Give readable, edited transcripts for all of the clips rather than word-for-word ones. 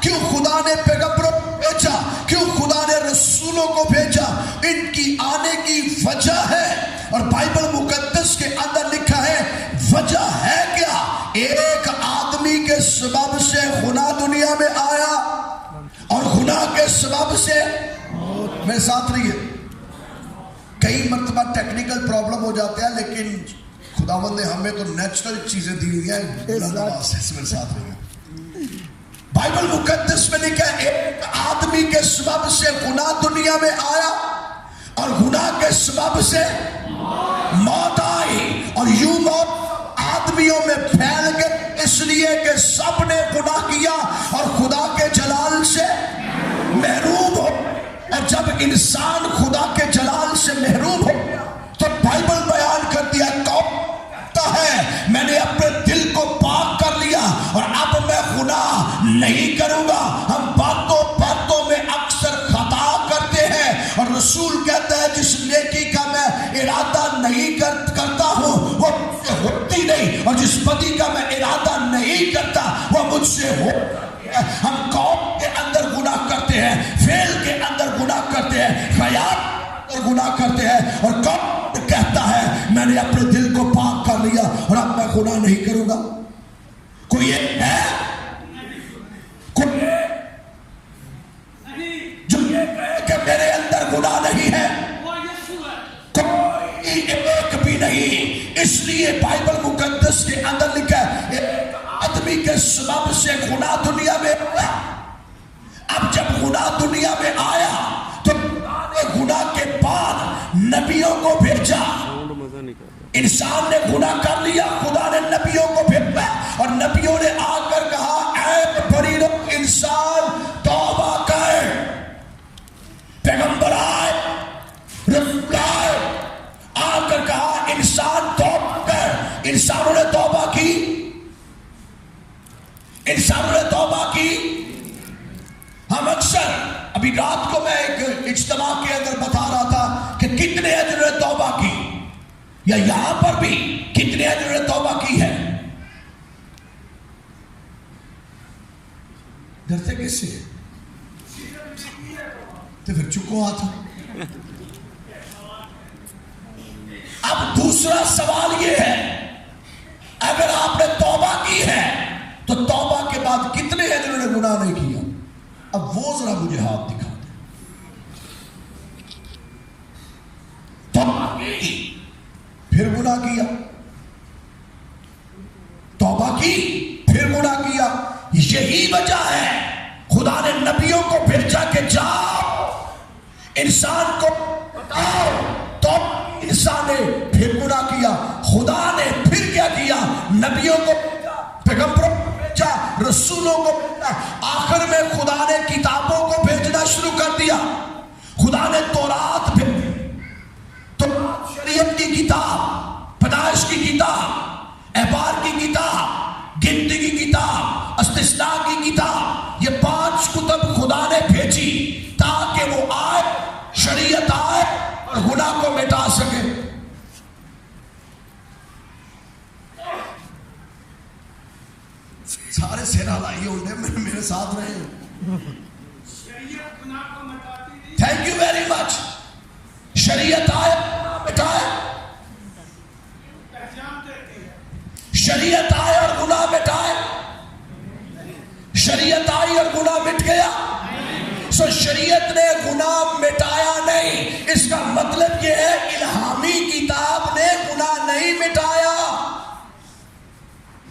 کیوں خدا نے پیغمبروں کو بھیجا؟ کیوں خدا نے رسولوں کو بھیجا؟ ان کی آنے کی وجہ ہے، اور بائبل مقدس کے اندر لکھا ہے وجہ ہے کیا؟ ایک آدمی کے سبب سے گناہ دنیا میں آیا، اور گناہ کے سبب سے میرے ساتھ رہیے، کئی مرتبہ ٹیکنیکل پرابلم ہو جاتے ہیں، لیکن خداوند نے ہمیں تو نیچرل چیزیں دی ہوئی ہیں، میرے ساتھ رہیے۔ بائبل مقدس میں لکھا ہے ایک آدمی کے سبب سے گناہ دنیا میں آیا، اور گناہ کے سبب سے موت آئی، اور یوں موت آدمیوں میں پھیل گئی اس لیے کہ سب نے گناہ کیا اور خدا کے جلال سے محروم ہو۔ اور جب انسان خدا کے جلال سے محروم ہو تو بائبل بیان کرتی ہے کون ہے میں نے اپنے دل کو پاک کر لیا اور اب میں گناہ نہیں کروں گا۔ ہم باتوں میں اکثر خطا کرتے ہیں، اور رسول کہتا ہے جس نیکی کا میں ارادہ نہیں کرتا ہوں وہ مجھ سے ہوتی نہیں، اور جس بدی کا میں ارادہ نہیں کرتا وہ مجھ سے ہو۔ ہم قوم کے اندر گناہ کرتے ہیں، فعل کے اندر گناہ کرتے ہیں، خیال اور گناہ کرتے ہیں، اور قوم کہتا ہے میں نے اپنے دل کو پاک کر لیا اور اب میں گناہ نہیں کروں گا۔ کوئی ایک ہے جو یہ کہے کہ میرے اندر گناہ نہیں ہے؟ کوئی ایک بھی نہیں۔ اس لیے بائبل مقدس کے اندر لکھا ہے ایک آدمی کے سبب سے گناہ دنیا میں آیا۔ اب جب گناہ دنیا میں آیا تو گناہ کے بعد نبیوں کو بھیجا۔ انسان نے گناہ کر لیا، خدا نے نبیوں کو بھیجا، اور نبیوں نے آ کر کہا اے بڑی لوگ انسان توبہ کر۔ پیغمبر آئے، رسول آئے، آ کر کہا انسان توبہ کر۔ انسانوں نے توبہ کی، انسانوں نے توبہ کی۔ ہم اکثر ابھی رات کو میں ایک اجتماع کے اندر بتا رہا تھا کہ کتنے ہیں جنہوں نے توبہ کی، یا یہاں پر بھی کتنے ہیں جنہوں نے توبہ کی ہے؟ ڈرتے کس سے؟ تو پھر چکو ہاتھ۔ اب دوسرا سوال یہ ہے اگر آپ نے توبہ کی ہے تو توبہ کے بعد کتنے ہیں جنہوں نے گناہ نہیں کیا؟ اب وہ ذرا مجھے ہاتھ دکھا دیں۔ توبہ کی پھر گناہ کیا، توبہ کی پھر گناہ کیا۔ یہی وجہ ہے خدا نے نبیوں کو بھیجا کہ جاؤ انسان کو بتاؤ۔ تو انسان نے پھر گناہ کیا، خدا نے پھر کیا کیا؟ نبیوں کو بھیجا، پیغمبروں کو بھیجا، رسولوں کو بھیجا۔ آخر میں خدا نے کتابوں کو بھیجنا شروع کر دیا۔ خدا نے تورات بھیجی، تورات شریعت کی کتاب، پیدائش کی کتاب، احبار کی کتاب، گنتی کی کتاب، استثناء کی کتاب، یہ 5 کتب خدا نے بھیجی تاکہ وہ آئے، شریعت آئے اور گناہ کو مٹا سکے۔ سارے سینا لائیے انہیں میرے ساتھ رہے۔ Thank you very much. شریعت آئے مٹائے، شریعت آئے اور گناہ مٹائے۔ شریعت آئی اور گناہ مٹ گیا؟ سو شریعت نے گناہ مٹایا نہیں، اس کا مطلب یہ ہے الہامی کتاب نے گناہ نہیں مٹایا۔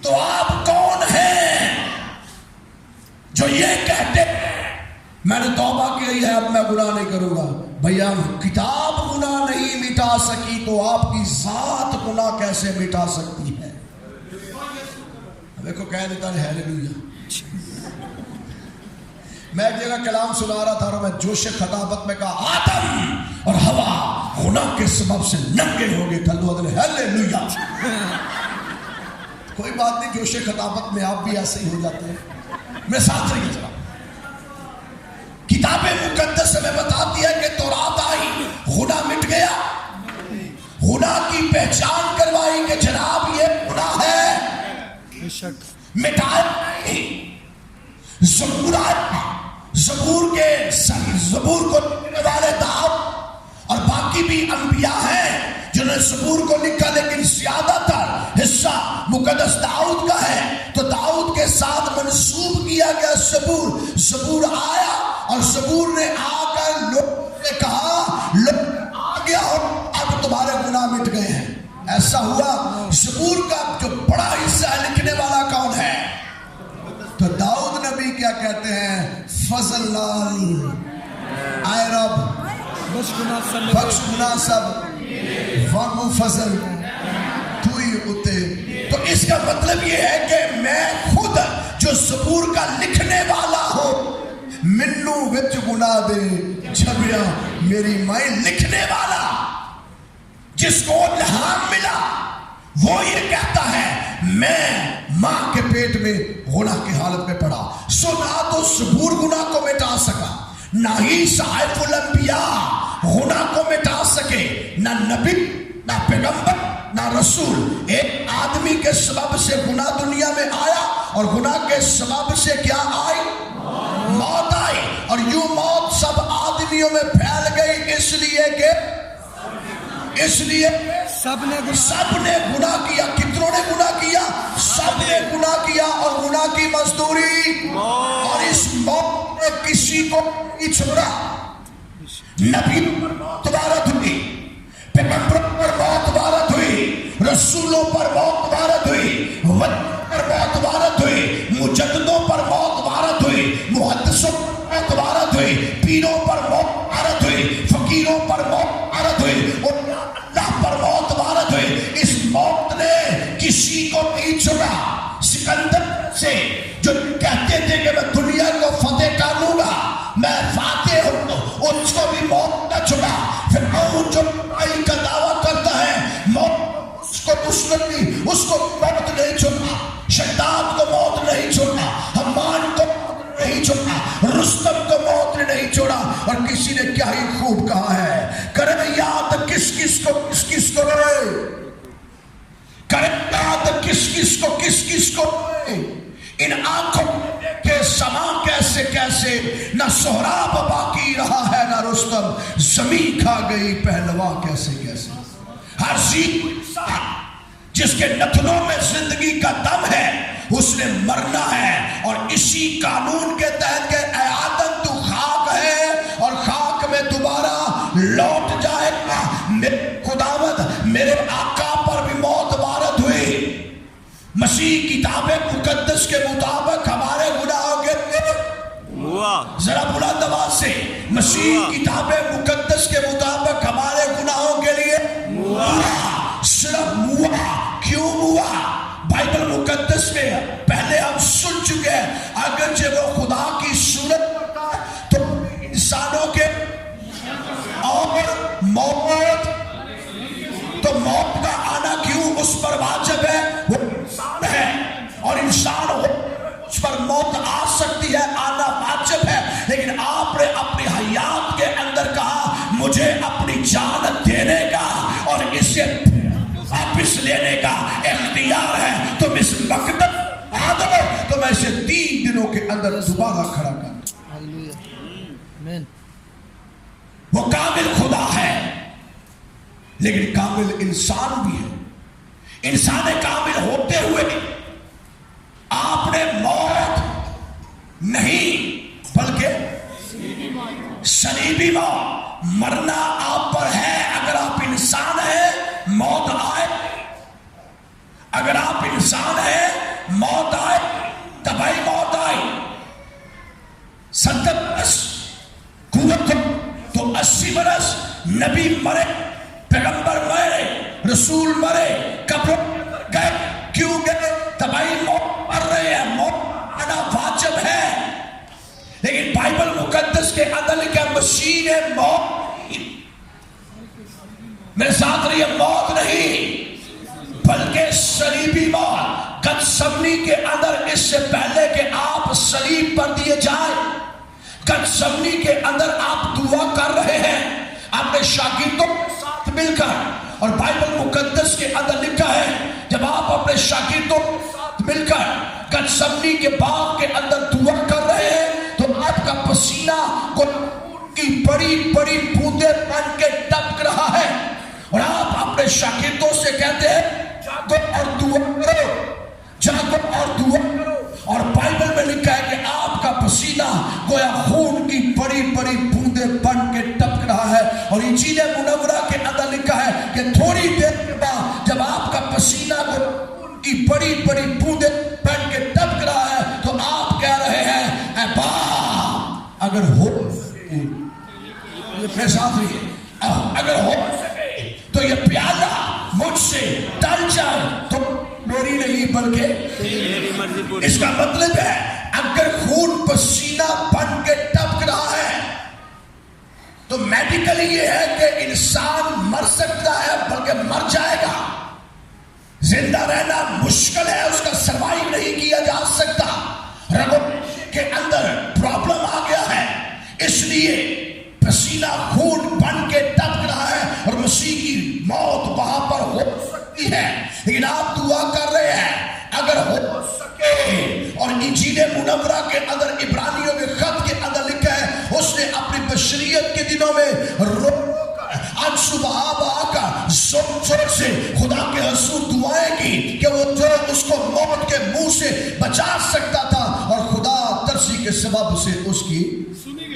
تو آپ کون ہیں جو یہ کہتے ہیں میں نے توبہ کی ہے اب میں گناہ نہیں کروں گا؟ بھیا کتاب گناہ نہیں مٹا سکی تو آپ کی ذات گناہ کیسے مٹا سکتی ہے؟ دیکھو کہہ دیتا ہے ہیلیلویا۔ میں ایک جگہ کلام سنا رہا تھا اور میں جوش خطابت میں کہا آدم اور ہوا گناہ کے سبب سے ننگے ہو گئے، تھلو ادھر ہیلیلویا۔ کوئی بات نہیں، جوش خطابت میں آپ بھی ایسے ہی ہو جاتے ہیں۔ میں ساتھ رہیے ذرا۔ کتاب مقدس میں بتاتی ہے کہ تورات آئی، گناہ مٹ گیا، گناہ کی پہچان کروائی کہ جناب یہ گناہ ہے، مٹایا نہیں۔ زبور آیا، زبور کو لکھنے والے داؤد اور باقی بھی انبیاء ہیں جنہوں نے زبور کو لکھا، لیکن زیادہ تر حصہ مقدس داؤد کا ہے۔ تو داؤد کے ساتھ منسوب کیا گیا زبور آیا، اور زبور نے آ کر لوگوں نے کہا لوگ آ گیا اور اب تمہارے گناہ مٹ گئے ہیں۔ ایسا ہوا۔ زبور کا جو بڑا حصہ لکھنے والا کون ہے؟ تو داؤد نبی کیا کہتے ہیں؟ فضل لال آئے رب بخش گناہ سب وامو فضل تو ہی اتے۔ تو اس کا مطلب یہ ہے کہ میں خود جو زبور کا لکھنے والا ہوں، منو وچ گناہ دے چھبیا میری مائیں، لکھنے والا جس کو الہام ملا وہ یہ کہتا ہے میں ماں کے پیٹ میں گناہ کی حالت میں پڑا۔ سو نہ تو زبور گناہ کو مٹا سکا، نہ ہی صحائف الانبیاء گناہ کو مٹا سکے، نہ نبی، نہ پیغمبر، نہ رسول۔ ایک آدمی کے سبب سے گناہ دنیا میں آیا، اور گناہ کے سبب سے کیا آئی؟ موت آئی، اور یوں موت سب آدمیوں میں پھیل گئی، اس لیے سب نے گناہ کیا۔ کتنوں نے گناہ کیا؟ سب نے گناہ کیا، اور گناہ کی مزدوری اور اس موت نے کسی کو نہیں چھوڑا۔ نبی پر موت وارد ہوئی، پیغمبروں پر موت وارد ہوئی، رسولوں پر موت وارد ہوئی، ولیوں پر موت وارد ہوئی، مجددوں پر موت وارد ہوئی، محدثوں پر موت وارد ہوئی، پیروں پر موت وارد ہوئی، فقیروں پر موت وارد ہوئی، اور اللہ پر موت وارد ہوئی۔ اس موت نے کسی کو نہیں چھوڑا۔ سکندر سے جو کہتے تھے کہ میں دنیا کو فتح کر لوں گا، میں فاتح ہوں، اس کو بھی موت نہ چھوڑا۔ فرعون جو برائی کا دعویٰ کرتا ہے، موت اس کو دشمن نہیں، اس کو موت نہیں چھوڑا۔ شداد کو موت نہیں چھوڑا، حمان کو موت نہیں چھوڑا، رستم کو موت نے نہیں چھوڑا۔ اور کسی نے کیا ہی خوب کہا ہے، کرے یاد کس کس کو رہے، کرے یاد کس کو رہے، ان آنکھوں کے سما کیسے کیسے، نہ سہراب باقی رہا ہے نہ رستم، زمین کھا گئی پہلوا کیسے کیسے۔ ہر انسان جس کے نتنوں میں زندگی کا دم ہے اس نے مرنا ہے، اور اسی قانون کے تحت کہ اے آدم تو خاک ہے اور خاک میں دوبارہ لوٹ جائے گا۔ میرے خداوند میرے آقا پر بھی موت وارد ہوئی۔ مسیح کتاب مقدس کے مطابق ہمارے گناہوں کے ذرا بلند آواز سے، مسیح کتاب مقدس کے مطابق ہمارے گناہوں کے لیے صرف ہوا۔ کیوں ہوا؟ بائبل مقدس میں پہلے ہم سن چکے ہیں، اگرچہ وہ خدا کی صورت کرتا ہے تو انسانوں کے اور موت، تو موت کا آنا کیوں اس پر واجب ہے؟ وہ انسان ہے، اور انسان ہو اس پر موت آ سکتی ہے، آنا واجب ہے، لیکن آپ نے اپنی حیات کے اندر کہا مجھے اپنی جان دینے کا اور اسے واپس لینے کا اختیار ہے، تم اس مقدس آدم تو میں اسے 3 دنوں کے اندر دوبارہ کھڑا کر دوں۔ وہ کامل خدا ہے لیکن کامل انسان بھی ہے۔ انسان کامل ہوتے ہوئے آپ نے موت نہیں بلکہ صلیبی موت، مرنا آپ پر ہے۔ اگر آپ انسان ہیں موت آئے، اگر آپ انسان ہیں موت آئے، تباہی موت آئی۔ 70 برس قوت تو 80 برس، نبی مرے، پیغمبر مرے، رسول مرے، قبروں گئے، کیوں گئے؟ تباہی موت مر رہے ہیں، موت آنا واجب ہے، لیکن بائبل مقدس کے اندر لکھا مسیح نے موت، میرے ساتھ رہیے، موت نہیں بلکہ صلیبی موت۔ گتسمنی کے اندر اس سے پہلے کہ آپ صلیب پر دیے جائیں، گتسمنی کے اندر آپ دعا کر رہے ہیں اپنے شاگردوں کے ساتھ مل کر، اور بائبل مقدس کے اندر لکھا ہے جب آپ اپنے شاگردوں کے ساتھ مل کر گتسمنی کے باغ کے اندر دعا کر رہے پسینہ کو کی بڑی بڑی بوندیں بن کے ٹپک رہا ہے، اور آپ اپنے شاگردوں سے کہتے ہیں جاگو اور دعا کرو، جاگو اور دعا کرو، اور بائبل میں لکھا ہے کہ آپ کا پسینہ گویا خون کی بڑی بڑی بوندیں بن کے ٹپک رہا ہے۔ اور انجیل منورہ کے اندر لکھا ہے کہ تھوڑی دیر کے بعد جب آپ کا پسینہ خون کی بڑی بڑی بوندیں بن کے ٹپک رہا ہے تو آپ کہہ رہے ہیں اے باپ اگر ہو سکے، میرے ساتھ رہیے، اگر ہو سکے تو یہ پیالہ مجھ سے ٹل جائے تو میری نہیں بلکہ، اس کا مطلب ہے اگر خون پسینہ بن کے ٹپک رہا ہے تو میڈیکلی یہ ہے کہ انسان مر سکتا ہے بلکہ مر جائے گا، زندہ رہنا مشکل ہے، اس کا سروائیو نہیں کیا جا سکتا، رگوں کے اندر پرابلم آ گیا ہے، اس لیے پسینہ خون بن کے ٹپک رہا ہے اور مسیح کی موت وہاں پر ہو سکتی ہے، لیکن آپ دعا کر رہے ہیں اگر ہو سکے۔ اور انجیل منورہ کے اندر عبرانیوں کے خط کے اندر لکھا ہے اس نے اپنی بشریت کے دنوں میں رو کر آج صبح آ کر زور زور سے خدا کے حضور دعائیں کی کہ وہ جو اس کو موت کے منہ سے بچا سکتا تھا، اور خدا ترسی کے سبب سے اس کی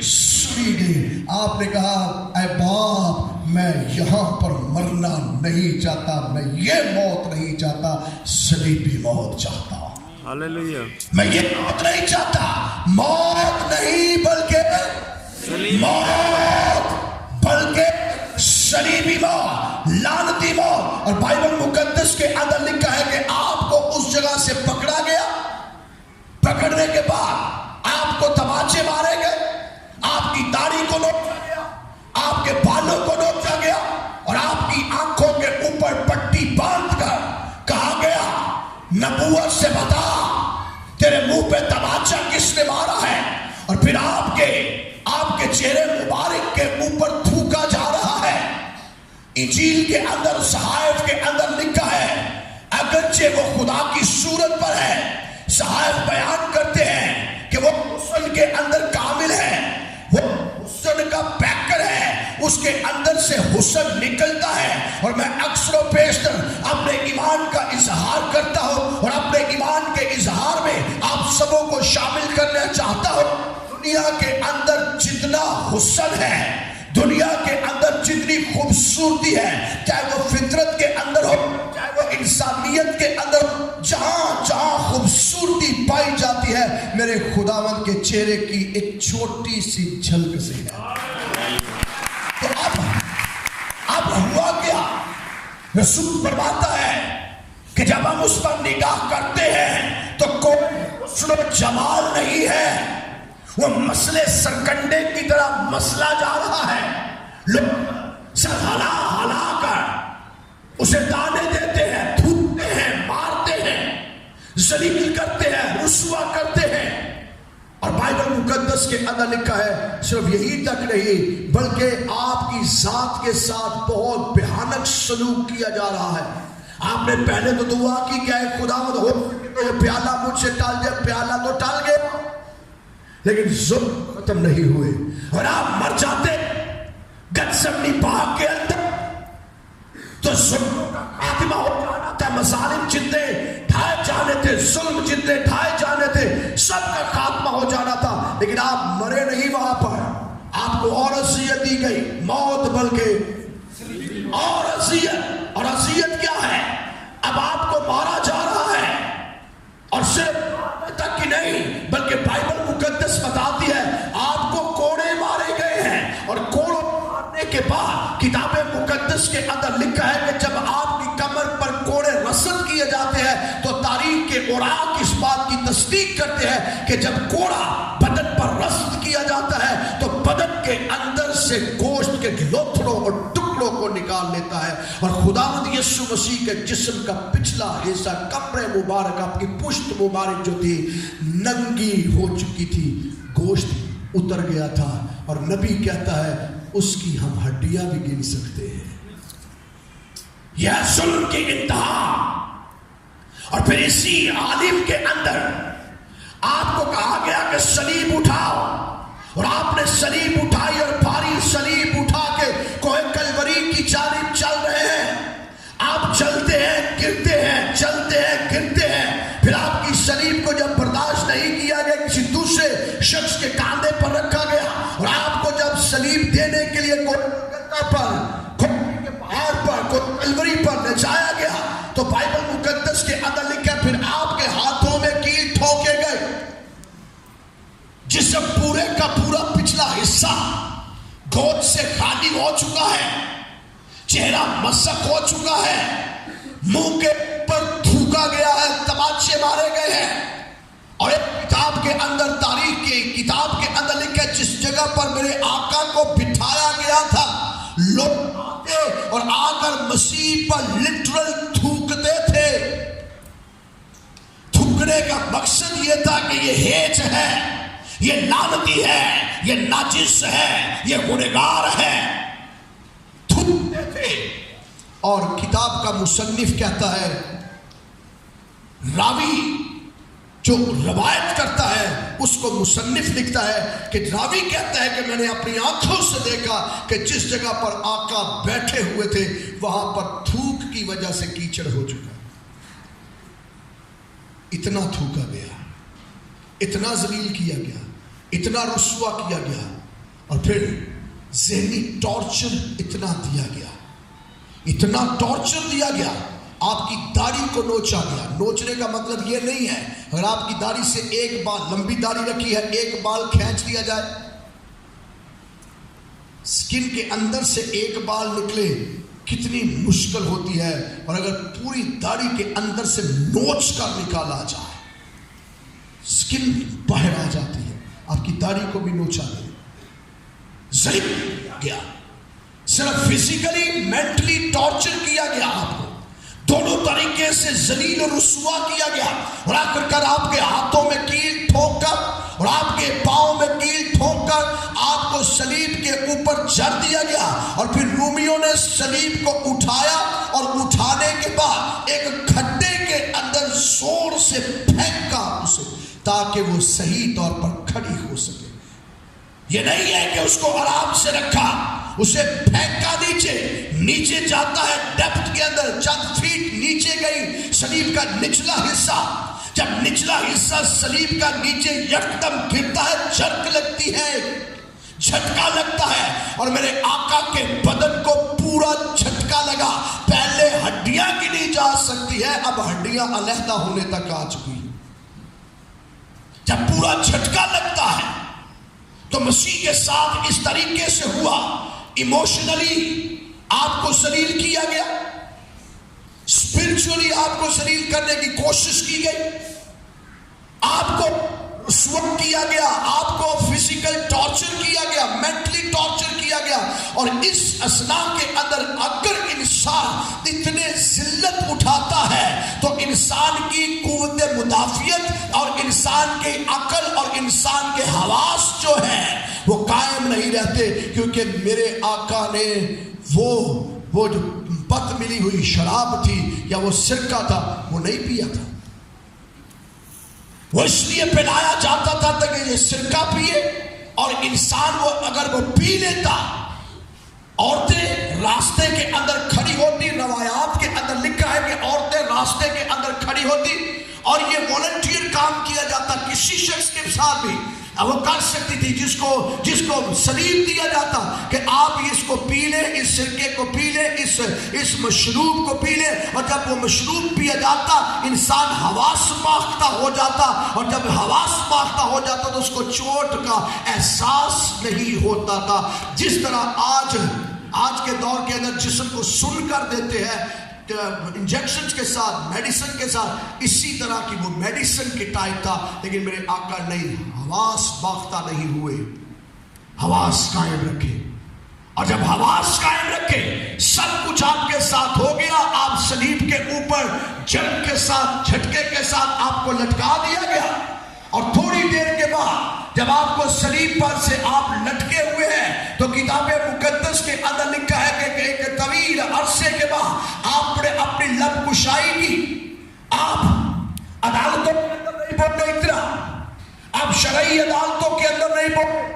سنی گئی۔ آپ نے کہا اے باپ میں یہاں پر مرنا نہیں چاہتا، میں یہ موت نہیں چاہتا، صلیبی موت چاہتا ہوں، ہاللویا، میں یہ موت نہیں چاہتا، موت نہیں بلکہ موت، بلکہ صلیبی موت، لعنتی موت۔ اور بائبل مقدس کے اندر لکھا ہے کہ آپ کو اس جگہ سے پکڑا گیا، پکڑنے کے بعد آپ کو تماچے مارے گئے، آپ کی داڑھی کو نوچا گیا، آپ کے بالوں کو نوچا گیا، اور آپ کی آنکھوں کے اوپر پٹی باندھ کر کہا گیا نبوت سے بتا تیرے منہ پہ تماچا کس نے مارا ہے، اور پھر آپ کے چہرے مبارک کے اوپر تھوکا جا رہا ہے۔ انجیل کے اندر صحائف کے اندر لکھا ہے اگرچہ وہ خدا کی صورت پر ہے، صحائف بیان کرتے ہیں کہ وہ حسن کے اندر کامل ہے، وہ حسن کا پیکر ہے، اس کے اندر سے حسن نکلتا ہے۔ اور میں اکثر و بیشتر اپنے ایمان کا اظہار کرتا ہوں اور اپنے ایمان کے اظہار میں آپ سبوں کو شامل کرنا چاہتا ہوں۔ دنیا کے اندر جتنا حسن ہے، دنیا کے اندر جتنی خوبصورتی ہے، چاہے وہ فطرت کے اندر ہو، چاہے وہ انسانیت کے اندر ہو، جہاں جہاں خوبصورتی پائی جاتی ہے میرے خداوند کے چہرے کی ایک چھوٹی سی جھلک سے ہے۔ تو اب ہوا کیا؟ رسول فرماتا ہے کہ جب ہم اس پر نگاہ کرتے ہیں تو کوئی حسن و جمال نہیں ہے، وہ مسئلے سرکنڈے کی طرح مسئلہ جا رہا ہے، لوگ سر ہلا ہلا کر اسے تانے دیتے ہیں، تھوکتے ہیں، مارتے ہیں، ذلیل کرتے ہیں، رسوا کرتے ہیں۔ اور بائبل مقدس کے اندر لکھا ہے صرف یہی تک نہیں بلکہ آپ کی ذات کے ساتھ بہت بھیانک سلوک کیا جا رہا ہے۔ آپ نے پہلے تو دعا کی کہ اے خداوند ہو تو یہ پیالہ مجھ سے ٹال جائے، پیالہ تو ٹال گیا، لیکن ظلم ختم نہیں ہوئے اور آپ مر جاتے گتسمنی باغ کے اندر تو ظلم کا خاتمہ ہو جانا تھا، مظالم جتنے ڈھائے جانے تھے، ظلم جتنے ڈھائے جانے تھے، سب کا خاتمہ ہو جانا تھا، لیکن آپ مرے نہیں وہاں پر، آپ کو اور اذیت دی گئی، موت بلکہ اور اذیت۔ اور اذیت کیا ہے؟ اب آپ کو مارا جا رہا ہے، اور صرف تک ہی نہیں بلکہ بائبل مقدس بتاتی ہے آپ کو کوڑے مارے گئے ہیں، اور کوڑوں مارنے کے بعد کتاب مقدس کے اندر لکھا ہے کہ جب آپ کی کمر پر کوڑے رسم کیے جاتے ہیں تو تاریخ کے اوراق اس بات کی تصدیق کرتے ہیں کہ جب کوڑا بدن پر رسم کیا جاتا ہے تو بدن کے اندر سے گوشت کے لوتھڑوں اور ٹکڑوں کو نکال لیتا ہے، اور خداوند یسوع مسیح کے جسم کا پچھلا حصہ کمر مبارک، آپ کی پشت مبارک جو تھی ننگی ہو چکی تھی، گوشت اتر گیا تھا، اور نبی کہتا ہے اس کی ہم ہڈیاں بھی گن سکتے ہیں۔ یہ ظلم کی انتہا۔ اور پھر اسی عالم کے اندر آپ کو کہا گیا کہ صلیب اٹھاؤ، اور آپ نے سلیب اٹھائی اور بھاری سلیب اٹھا کے کوہ کلوری کی جانب چل رہے ہیں. آپ چلتے ہیں گرتے ہیں، چلتے ہیں گرتے ہیں. پھر آپ کی سلیب کو جب برداشت نہیں کیا گیا، کسی دوسرے شخص کے کاندھے پر رکھا گیا اور آپ کو جب سلیب دینے کے لیے پہاڑ پر کلوری پر لے جایا گیا تو بائبل مقدس کے اندر لکھا پھر آپ کے ہاتھوں میں کیل ٹھوکے گئے. جسم پورے کا پورا پچھلا حصہ گود سے خالی ہو چکا ہے، چہرہ مسخ ہو چکا ہے، منہ کے اوپر تھوکا گیا ہے، تماچے مارے گئے ہیں. اور ایک کتاب کے اندر، تاریخ کی کتاب کے اندر لکھا ہے جس جگہ پر میرے آقا کو بٹھایا گیا تھا لوگ آتے اور آ کر مسیح پر لٹرل تھوکتے تھے. تھوکنے کا مقصد یہ تھا کہ یہ ہیج ہے، یہ لعنتی ہے، یہ ناجس ہے، یہ گنہگار ہے. تھوکتے تھے. اور کتاب کا مصنف کہتا ہے، راوی جو روایت کرتا ہے اس کو مصنف لکھتا ہے کہ راوی کہتا ہے کہ میں نے اپنی آنکھوں سے دیکھا کہ جس جگہ پر آقا بیٹھے ہوئے تھے وہاں پر تھوک کی وجہ سے کیچڑ ہو چکا. اتنا تھوکا گیا، اتنا ذلیل کیا گیا، اتنا رسوا کیا گیا، اور پھر ذہنی ٹارچر اتنا دیا گیا، اتنا ٹارچر دیا گیا. آپ کی داڑھی کو نوچا گیا. نوچنے کا مطلب یہ نہیں ہے اگر آپ کی داڑھی سے ایک بال، لمبی داڑھی رکھی ہے، ایک بال کھینچ لیا جائے، سکن کے اندر سے ایک بال نکلے کتنی مشکل ہوتی ہے. اور اگر پوری داڑھی کے اندر سے نوچ کر نکالا جائے سکن باہر آ جاتی ہے. آپ کی داڑھی کو بھی نوچا گیا، ذلیل گیا، صرف فزیکلی مینٹلی ٹارچر کیا گیا. آپ کو دونوں طریقے سے ذلیل اور رسوا کیا گیا. اور آخر کر آپ کے ہاتھوں میں کیل ٹھوک کر اور آپ کے پاؤں میں کیل ٹھوک کر آپ کو صلیب کے اوپر جڑ دیا گیا. اور پھر رومیوں نے صلیب کو اٹھایا اور اٹھانے کے بعد ایک کھڈے کے اندر زور سے پھینکا اسے تاکہ وہ صحیح طور پر کھڑی ہو سکے. یہ نہیں ہے کہ اس کو آرام سے رکھا، اسے پھینکا نیچے جاتا ہے ڈیپتھ کے اندر، چند فیٹ نیچے گئی صلیب کا نچلا حصہ. جب نچلا حصہ صلیب کا نیچے یکدم گرتا ہے، جھٹک لگتی ہے، جھٹکا لگتا ہے. اور میرے آقا کے بدن کو پورا جھٹکا لگا. پہلے ہڈیاں گنی جا سکتی ہے، اب ہڈیاں علیحدہ ہونے تک آ چکی. جب پورا جھٹکا لگتا ہے تو مسیح کے ساتھ اس طریقے سے ہوا. ایموشنلی آپ کو ذلیل کیا گیا، اسپرچولی آپ کو ذلیل کرنے کی کوشش کی گئی، آپ کو رسوا کیا گیا، آپ کو فزیکل ٹارچر کیا گیا، مینٹلی ٹارچر کیا گیا. اور اس اثناء کے اندر اگر انسان اتنے ذلت اٹھاتا ہے تو انسان کی قوت مدافعت اور انسان کی عقل اور انسان کے حواس جو ہیں وہ قائم نہیں رہتے. کیونکہ میرے آقا نے وہ جو بت ملی ہوئی شراب تھی یا وہ سرکہ تھا وہ نہیں پیا تھا. وہ اس لیے پلایا جاتا تھا کہ یہ سرکہ پیے، اور انسان وہ اگر وہ پی لیتا، عورتیں راستے کے اندر کھڑی ہوتی. روایات کے اندر لکھا ہے کہ عورتیں راستے کے اندر کھڑی ہوتی اور یہ والنٹیئر کام کیا جاتا. کسی شخص کے ساتھ بھی وہ کر سکتی تھی جس کو صلیب دیا جاتا کہ آپ اس کو پی لیں، اس سرکے کو پی لیں، اس مشروب کو پی لیں. اور جب وہ مشروب پیا جاتا انسان حواس باختہ ہو جاتا، اور جب حواس باختہ ہو جاتا تو اس کو چوٹ کا احساس نہیں ہوتا تھا. جس طرح آج کے دور کے اندر جسم کو سن کر دیتے ہیں انجیکشن کے ساتھ، میڈیسن کے ساتھ، اسی طرح کی وہ میڈیسن کی ٹائپ تھا. لیکن میرے آقا نہیں، حواس باختہ نہیں ہوئے، حواس قائم رکھے. اور جب حواس قائم رکھے سب کچھ آپ کے ساتھ ہو گیا. آپ صلیب کے اوپر جنگ کے ساتھ، جھٹکے کے ساتھ آپ کو لٹکا دیا گیا. اور تھوڑی دیر کے بعد جب آپ کو صلیب پر سے آپ لٹکے ہوئے ہیں تو کتاب مقدس کے اندر لکھا ہے کہ ایک طویل عرصے کے بعد آپ نے اپنی لب کشائی کی. آپ عدالتوں کے اندر نہیں پہنچے، اتنا آپ شرعی عدالتوں کے اندر نہیں پہنچے،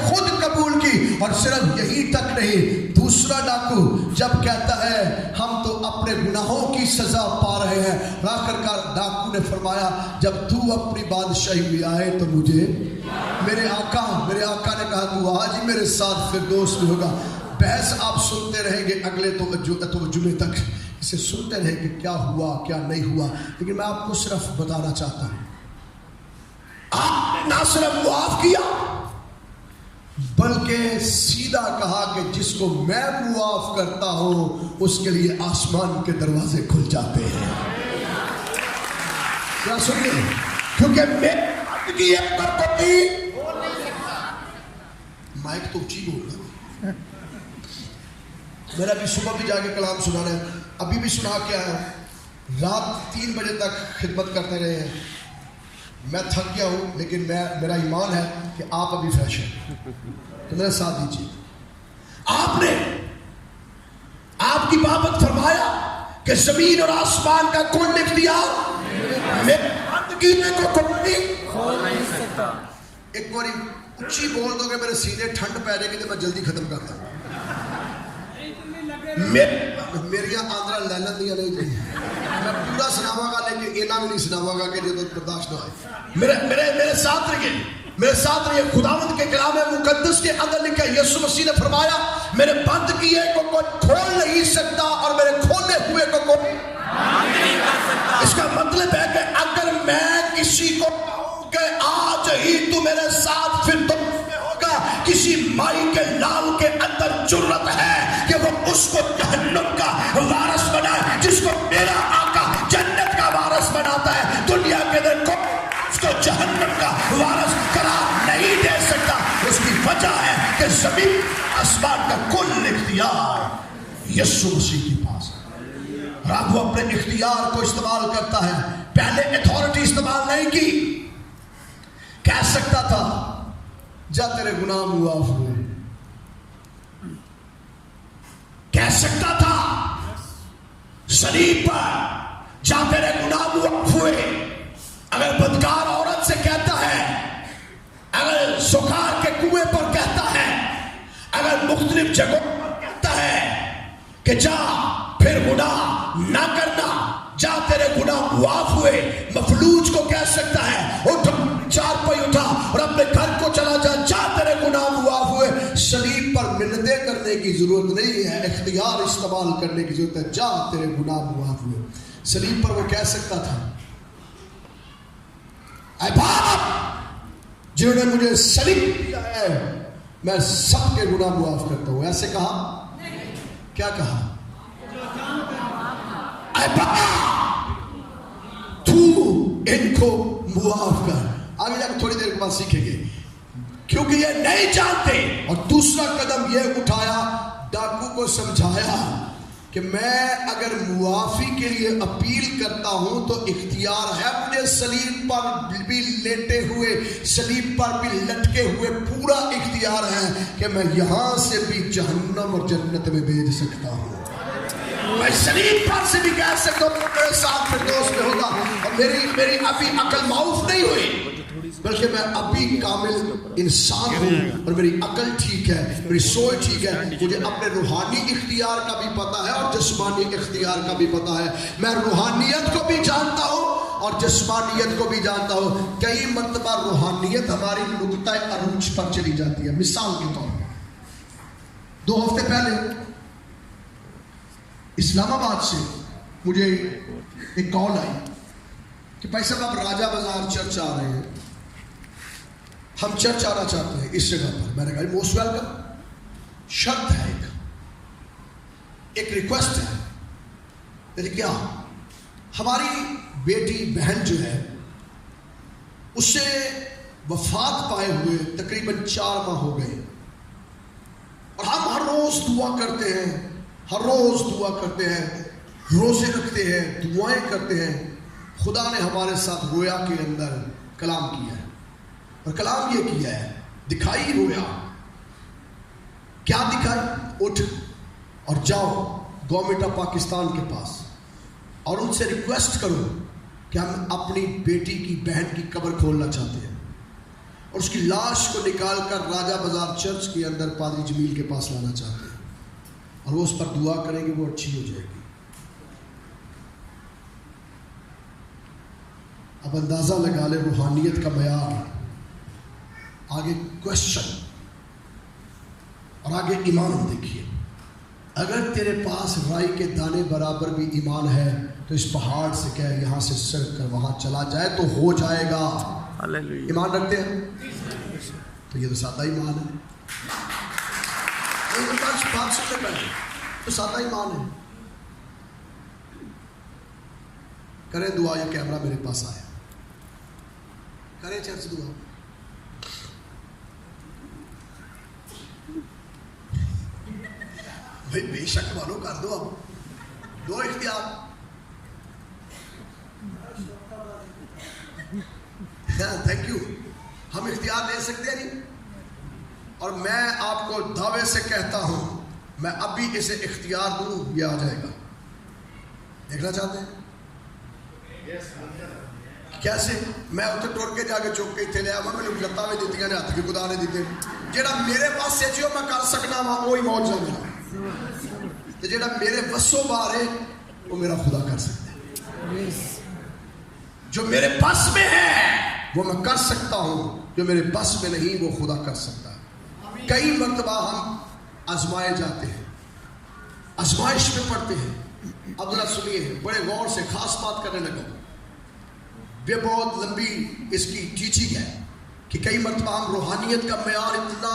خود قبول کی. اور صرف یہی تک نہیں, دوسرا ڈاکو جب کہتا ہے ہم تو اپنے گناہوں کی سزا پا رہے ہیں, آخر کار ڈاکو نے فرمایا جب تو اپنی بادشاہی میں آئے تو مجھے میرے آقا نے کہا تو آج ہی میرے ساتھ فردوس میں ہوگا. بحث آپ سنتے رہیں گے اگلے جمعے تک, اسے سنتے رہیں کہ کیا ہوا کیا نہیں ہوا, لیکن میں آپ کو صرف بتانا چاہتا ہوں آپ نے نہ صرف معاف کیا بلکہ سیدھا کہا کہ جس کو میں معاف کرتا ہوں اس کے لیے آسمان کے دروازے کھل جاتے ہیں. کیا سنیے, کیونکہ میں کی مائک تو اونچی بول رہا, میرا بھی صبح بھی جا کے کلام سنانا ہے, ابھی بھی سنا کے آیا, رات 3 بجے تک خدمت کرتے رہے ہیں. میں تھک گیا ہوں لیکن میرا ایمان ہے کہ آپ ابھی فریش ہیں, تو میرے ساتھ دیجیے. آپ نے آپ کی بابت فرمایا کہ زمین اور آسمان کا کون اختیار میرے بندگی میں کو کوئی نہیں کھول نہیں سکتا. ایک بار اونچی بول دو کہ میرے سینے ٹھنڈ پہ جائے گی تو میں جلدی ختم کرتا ہوں. میری آندرا لہلن دیا نہیں چاہیے, میں پورا سناواں گا لیکن اینا بھی نہیں سناواں گا کہ جو برداشت نہ ہوئے. میرے ساتھ رہیے. خداوند کے کلام مقدس کے اندر لکھا ہے یسوع مسیح نے فرمایا میرے بند کیے کو کوئی کھول نہیں سکتا اور میرے کھولے ہوئے کو کوئی بند نہیں کر سکتا. اس کا مطلب ہے کہ اگر میں کسی کو کہوں کہ آج ہی تو میرے ساتھ فردوس میں ہوگا, کسی مائی کے لال کے اندر جرت ہے کہ وہ اس کو جہنم کا وارث بنائے, جس کو میرا آقا جنت کا وارث بناتا ہے. دنیا کے اندر کوئی اس کو جہنم کا وارث قرار نہیں دے سکتا. اس کی وجہ ہے کہ زمین آسمان کا کل اختیار یسوع مسیح کے پاس ہے. اور وہ اپنے اختیار کو استعمال کرتا ہے. پہلے اتھارٹی استعمال نہیں کی, کہہ سکتا تھا جا تیرے گناہ معاف ہوئے, کہہ سکتا تھا صلیب پر جا تیرے گناہ معاف ہوئے. اگر بدکار عورت سے کہتا ہے, اگر سکار کے کنویں پر کہتا ہے, اگر مختلف جگہوں پر کہتا ہے کہ جا پھر گناہ نہ کرنا, جا تیرے گناہ معاف ہوئے. مفلوج کو کہہ سکتا ہے اٹھ چار پائی اٹھا اور اپنے گھر کو چلا جا, جا تیرے گناہ معاف ہوئے. صلیب پر منتیں کرنے کی ضرورت نہیں ہے, اختیار استعمال کرنے کی ضرورت ہے. جا تیرے گناہ معاف ہوئے. صلیب پر وہ کہہ سکتا تھا اے باپ جنہوں نے مجھے صلیب کیا ہے میں سب کے گناہ معاف کرتا ہوں. ایسے کہا کیا کہا, اے باپ تو ان کو معاف کر. آگے جا کے تھوڑی دیر کے بعد سیکھیں گے کیونکہ یہ نہیں جانتے. اور دوسرا قدم یہ اٹھایا, ڈاکو کو سمجھایا کہ میں اگر معافی کے لیے اپیل کرتا ہوں تو اختیار ہے مجھے صلیب پر بھی لیٹے ہوئے, صلیب پر بھی لٹکے ہوئے پورا اختیار ہے کہ میں یہاں سے بھی جہنم اور جنت میں بھیج سکتا ہوں. میں صلیب پر سے بھی کہہ سکتا ہوں میرے ساتھ فردوس میں ہوگا. اور میری ابھی عقل معاف نہیں ہوئی بلکہ میں ابھی کامل انسان ہوں اور میری عقل ٹھیک ہے, میری سوچ ٹھیک ہے. مجھے اپنے روحانی اختیار کا بھی پتا ہے اور جسمانی اختیار کا بھی پتا ہے. میں روحانیت کو بھی جانتا ہوں اور جسمانیت کو بھی جانتا ہوں. کئی مرتبہ روحانیت ہماری نقطہ عروج پر چلی جاتی ہے. مثال کے طور پر 2 ہفتے پہلے اسلام آباد سے مجھے ایک کال آئی کہ بھائی صاحب آپ راجہ بازار چرچ آ رہے ہیں, ہم چرچ آنا چاہتے ہیں اس جگہ پر. میں نے کہا موسٹ ویلکم. شرط ہے ایک ریکویسٹ ہے. لیکن کیا ہماری بیٹی بہن جو ہے اس سے وفات پائے ہوئے تقریباً 4 ماہ ہو گئے اور ہم ہر روز دعا کرتے ہیں, ہر روز دعا کرتے ہیں, روزے رکھتے ہیں, دعائیں کرتے ہیں. خدا نے ہمارے ساتھ رویا کے اندر کلام کیا ہے اور کلام یہ کیا ہے, دکھائی رویا. کیا دکھائی؟ اٹھ اور جاؤ گورنمنٹ آف پاکستان کے پاس اور ان سے ریکویسٹ کرو کہ ہم اپنی بیٹی کی بہن کی قبر کھولنا چاہتے ہیں. اور اس کی لاش کو نکال کر راجہ بازار چرچ کے اندر پادری جمیل کے پاس لانا چاہتے ہیں اور وہ اس پر دعا کریں گے، وہ اچھی ہو جائے گی۔ اب اندازہ لگا لے روحانیت کا معیار، آگے کوشچن اور آگے ایمان دیکھیے۔ اگر تیرے پاس رائی کے دانے برابر بھی ایمان ہے تو اس پہاڑ سے کہہ یہاں سے سر کر وہاں چلا جائے تو ہو جائے گا۔ ایمان رکھتے ہیں تو یہ تو سادہ ایمان ہے، بات سننے پہلے تو سادہ ایمان ہے۔ کریں دعا، یہ کیمرہ میرے پاس آیا، کریں چرچ دعا۔ بھائی بے شک والوں کر دو، اب دو اختیار۔ تھینک یو، ہم اختیار لے سکتے ہیں نہیں، اور میں آپ کو دعوے سے کہتا ہوں میں اب بھی اسے اختیار دوں، یہ آ جائے گا۔ دیکھنا چاہتے ہیں کیسے؟ میں اتنے ٹور کے جا کے چوک کے اتنے لیا میں لتا میں دیتی نے ہاتھ کی خدا نے دیتے، جہاں میرے پاس سچیو میں کر سکنا وا وہی موج ہے میرا، جہاں میرے بسوں باہر ہے وہ میرا خدا کر سکتا ہے۔ جو میرے بس میں ہے وہ میں کر سکتا ہوں، جو میرے بس میں نہیں وہ خدا کر سکتا ہے۔ کئی مرتبہ ہم آزمائے جاتے ہیں، آزمائش میں پڑتے ہیں۔ اب ذرا سنیے بڑے غور سے، خاص بات کرنے لگا، یہ بہت لمبی اس کی ٹیچنگ ہے کہ کئی مرتبہ ہم روحانیت کا معیار اتنا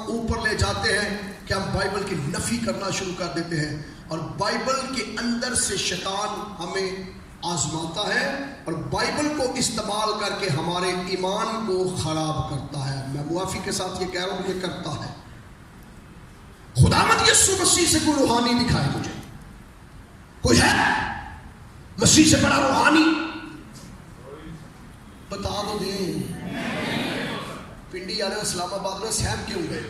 اوپر لے جاتے ہیں کہ ہم بائبل کی نفی کرنا شروع کر دیتے ہیں، اور بائبل کے اندر سے شیطان ہمیں آزماتا ہے اور بائبل کو استعمال کر کے ہمارے ایمان کو خراب کرتا ہے۔ میں معافی کے ساتھ یہ کہہ رہا ہوں، یہ کرتا ہے۔ خداوند یسوع مسیح سے کوئی روحانی دکھائے مجھے، کوئی ہے مسیح سے بڑا روحانی؟ بتا دو دیں۔ پنڈی والے اسلام آباد میں سہم کیوں گئے؟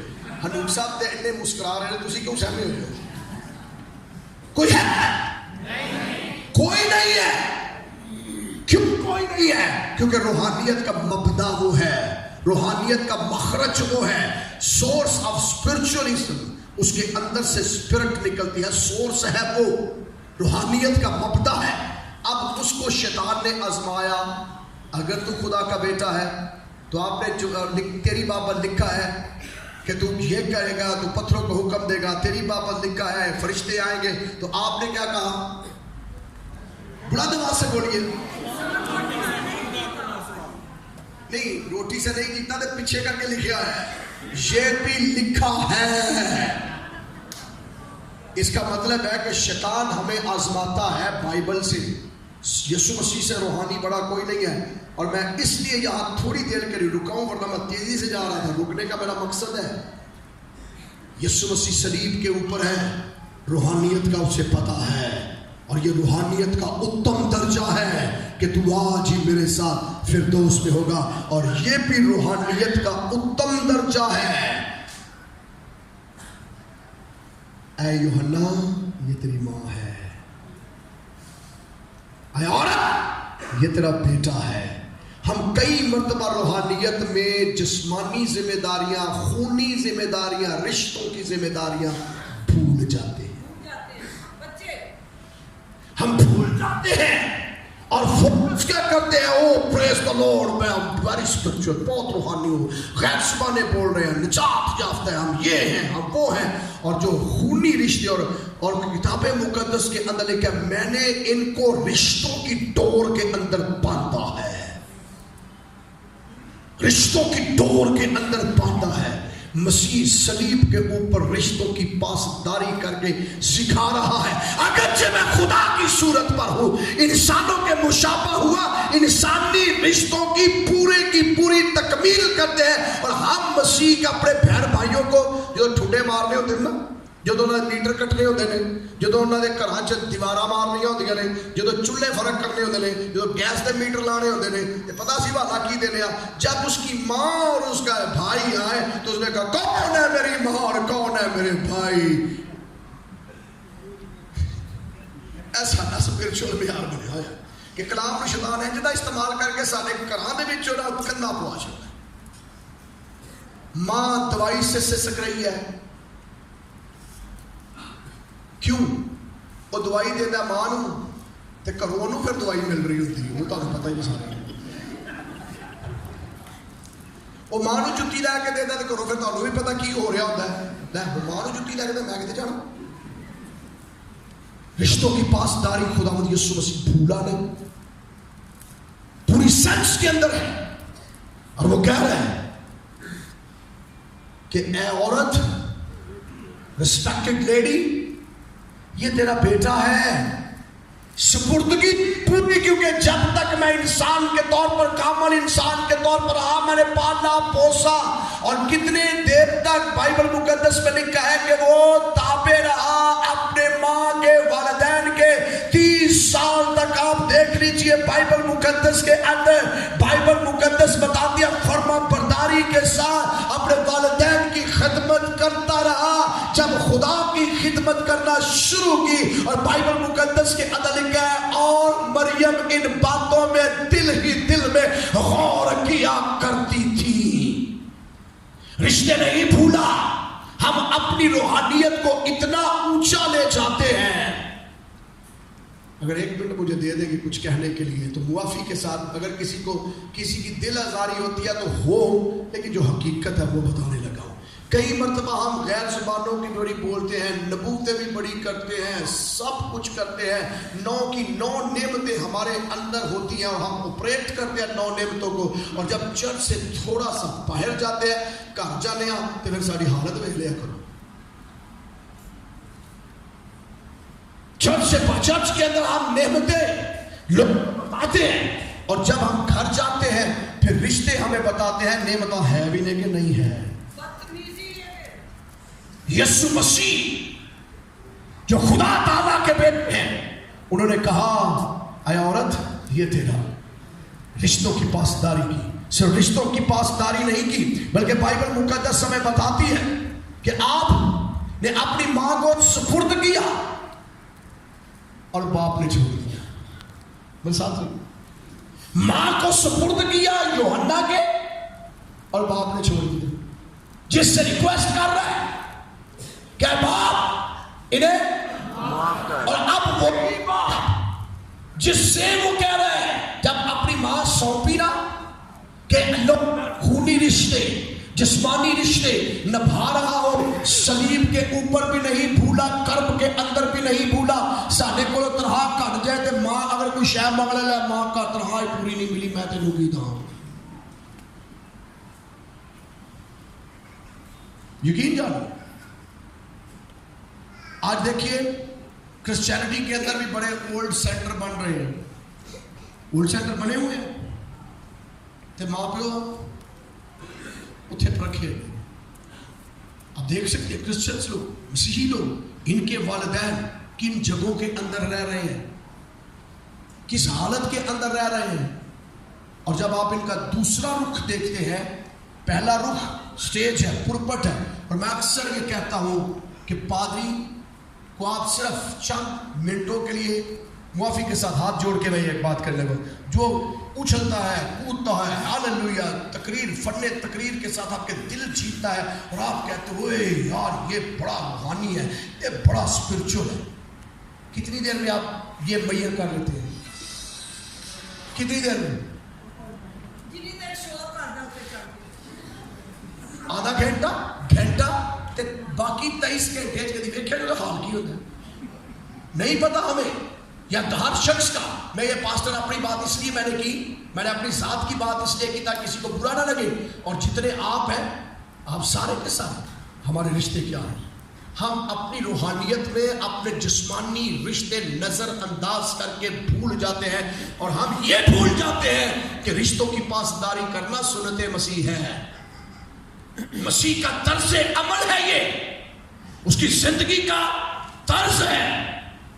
حنوک صاحب تے انہیں مسکرا رہے ہیں، تسی کیوں سہمے ہوئے ہو؟ کوئی ہے؟ کوئی نہیں ہے۔ کیوں کوئی نہیں ہے؟ کیونکہ روحانیت کا مبدا وہ ہے، روحانیت کا مخرج وہ ہے، سورس آف اسپرچولیزم، اس کے اندر سے اسپرٹ نکلتی ہے، سورس ہے وہ، روحانیت کا مبدا ہے۔ اب اس کو شیطان نے آزمایا، اگر تو خدا کا بیٹا ہے تو آپ نے جو تیری بابت لکھا ہے کہ تو یہ کرے گا، تو پتھروں کو حکم دے گا، تیری بابت لکھا ہے فرشتے آئیں گے، تو آپ نے کیا کہا؟ بلند آواز سے بولیے۔ نہیں، روٹی سے نہیں جیتنا تو پیچھے کر کے لکھا ہے، یہ بھی لکھا ہے۔ اس کا مطلب ہے کہ شیطان ہمیں آزماتا ہے بائبل سے، یسوع مسیح سے روحانی بڑا کوئی نہیں ہے۔ اور میں اس لیے یہاں تھوڑی دیر کے لیے رکا ہوں، ورنہ میں تیزی سے جا رہا تھا۔ رکنے کا میرا مقصد ہے یسوع مسیح صلیب کے اوپر ہے، روحانیت کا اسے پتہ ہے، اور یہ روحانیت کا اتم درجہ ہے کہ تو آج ہی میرے ساتھ فردوس میں ہوگا، اور یہ بھی روحانیت کا اتم درجہ ہے۔ اے یوحنا، یہ تیری ماں ہے، اے عورت یہ تیرا بیٹا ہے۔ ہم کئی مرتبہ روحانیت میں جسمانی ذمہ داریاں، خونی ذمہ داریاں، رشتوں کی ذمہ داریاں بھول جاتے ہیں، ہم بھول جاتے ہیں اور فوکس کیا کرتے ہیں؟ او پریز دی لارڈ، میں ویری اسپرچوئل، بہت روحانی ہوں، غیر زبانیں بول رہے ہیں، نجات یافتہ ہیں، ہم یہ ہیں، ہم وہ ہیں۔ اور جو خونی رشتے اور کتاب مقدس کے اندر لکھا ہے میں نے ان کو رشتوں کی ڈور کے اندر باندھا ہے، رشتوں کی ڈور کے اندر باندھا ہے۔ مسیح صلیب کے اوپر رشتوں کی پاسداری کر کے سکھا رہا ہے، اگرچہ میں خدا کی صورت پر ہوں، انسانوں کے مشابہ ہوا، انسانی رشتوں کی پوری تکمیل کرتے ہیں۔ اور ہم مسیح کے اپنے بہن بھائیوں کو جو ٹھڈے مارنے ہوتے ہیں نا، جدو انہوں نے میٹر کٹنے ہوتے ہیں، جدو انہوں نے گھراں چ دیواراں مارنیاں ہوندیاں نے، جدو چولہے فرق کرنے ہوتے ہیں، جدو گیس دے میٹر لانے ہوتے ہیں، تے پتہ سی والا کی دینے آ، جب اس کی ماں اور اس کا بھائی آئے تو اس نے کہا کون ہے میری ماں اور کون ہے میرے بھائی؟ ایسا نہ اسپرچول معیار بنیا ہوا کہ کلام شیطان ہے جدا استعمال کر کے سارے گھراں دے وچ کندا پوا چھڑدا۔ ماں دوائی سے سسک رہی ہے، کیوں؟ وہ دوائی دینا ماں نو تے گھروں نو پھر دوائی مل رہی ہوتی ہے، وہ تمہیں پتہ ہی نہیں سارا۔ وہ ماں نو جُتی لے کے دینا تے گھروں پھر تمہیں بھی پتہ کی ہو رہا ہوتا ہے، لے ماں نو جُتی لے کے دے میں کتے جانا۔ رشتوں کی پاسداری خداوند یسوع مسیح بھولا نہیں، پوری سینس کے اندر ہے، اور وہ کہہ رہا ہے کہ اے عورت، ریسپیکٹڈ لیڈی، یہ تیرا بیٹا ہے۔ سپردگی پوری، کیونکہ جب تک میں انسان کے طور پر، کامل انسان کے طور پر رہا، میں نے پالا پوسا، اور کتنے دیر تک بائبل مقدس میں لکھا ہے کہ وہ تابع رہا اپنے ماں کے والدین کے 30 سال تک۔ آپ دیکھ لیجئے بائبل مقدس کے اندر، بائبل مقدس بتاتی ہے فرما برداری کے ساتھ اپنے والدین کی خدمت کرتا رہا۔ جب خدا کی خدمت کرنا شروع کی، اور بائبل مقدس کے اندر لکھا ہے اور مریم ان باتوں میں دل ہی دل میں غور کیا کرتی تھی۔ رشتے نہیں بھولا، ہم اپنی روحانیت کو اتنا اونچا لے جاتے ہیں۔ اگر 1 منٹ مجھے دے دے گی کچھ کہنے کے لیے تو معافی کے ساتھ، اگر کسی کو کسی کی دل آزاری ہوتی ہے تو ہو، لیکن جو حقیقت ہے وہ بتانے لگا ہوں۔ کئی مرتبہ ہم غیر زبانوں کی بڑی بولتے ہیں، نبوتیں بھی بڑی کرتے ہیں، سب کچھ کرتے ہیں، 9 کی 9 نعمتیں ہمارے اندر ہوتی ہیں، اور ہم آپریٹ کرتے ہیں 9 نعمتوں کو، اور جب چرچ سے تھوڑا سا باہر جاتے ہیں، گھر جانے تو پھر ساری حالت دیکھ لیا کرو۔ چرچ کے اندر ہم نعمتیں لوگ بتاتے ہیں، اور جب ہم گھر جاتے ہیں پھر رشتے ہمیں بتاتے ہیں نعمتیں ہے بھی نہیں کہ نہیں ہے۔ یسوع مسیح جو خدا تعالیٰ کے بیٹے ہیں، انہوں نے کہا اے عورت، یہ تیرا رشتوں کی پاسداری کی۔ صرف رشتوں کی پاسداری نہیں کی، بلکہ بائبل مقدس ہمیں بتاتی ہے کہ آپ نے اپنی ماں کو سپرد کیا اور باپ نے چھوڑ دیا۔ ماں کو سپرد کیا یوحنا کے، اور باپ نے چھوڑ دیا، جس سے ریکویسٹ کر رہا ہے کہ باپ انہیں، اور اب وہ جس سے وہ کہہ رہے ہیں جب اپنی ماں سونپی نا کہ لوگ خونی رشتے، جسمانی رشتے نبھا رہا ہو، صلیب کے اوپر بھی نہیں بھولا، کرب کے اندر بھی نہیں بھولا۔ ساڈے کو تنخواہ کٹ جائے تو ماں اگر کوئی شے منگ لے، ماں کا تنخواہ پوری نہیں ملی، میں تینوں کی داں۔ یقین جانو، آج دیکھیے کرسچینٹی کے اندر بھی بڑے اولڈ سینٹر بن رہے ہیں، اولڈ سینٹر بنے ہوئے ہیں، تو ماں پیو اتھے رکھے۔ آپ دیکھ سکتے ہیں کرسچنز لوگ، مسیحی لوگ، ان کے والدین کن جگہوں کے اندر رہ رہے ہیں، کس حالت کے اندر رہ رہے ہیں۔ اور جب آپ ان کا دوسرا رخ دیکھتے ہیں، پہلا رخ سٹیج ہے، پرپٹ ہے، اور میں اکثر یہ کہتا ہوں کہ پادری کو آپ صرف چند منٹوں کے لیے معافی کے ساتھ ہاتھ جوڑ کے میں ایک بات کرنے کو، جو اچھلتا ہے، کودتا ہے، ہاللویا، تقریر، فن تقریر کے ساتھ آپ کے دل جیتتا ہے، اور آپ کہتے ہوئے یار یہ بڑا روحانی ہے، یہ بڑا اسپرچل ہے۔ کتنی دیر میں آپ یہ میئر کر لیتے ہیں؟ کتنی دیر میں؟ آدھا گھنٹہ تے باقی 23 گھنٹے کدی ویکھیا جو حال کی ہوتا ہے نہیں پتا ہمیں، یا ہر شخص کا۔ میں یہ پاسٹر اپنی بات اس لیے میں نے کی، میں نے اپنی ذات کی بات اس لیے کی تاکہ کسی کو برا نہ لگے، اور جتنے آپ ہیں، آپ سارے کے ساتھ ہمارے رشتے کیا ہیں؟ ہم اپنی روحانیت میں اپنے جسمانی رشتے نظر انداز کر کے بھول جاتے ہیں، اور ہم یہ بھول جاتے ہیں کہ رشتوں کی پاسداری کرنا سنت مسیح ہے، مسیح کا طرز عمل ہے، یہ اس کی زندگی کا طرز ہے،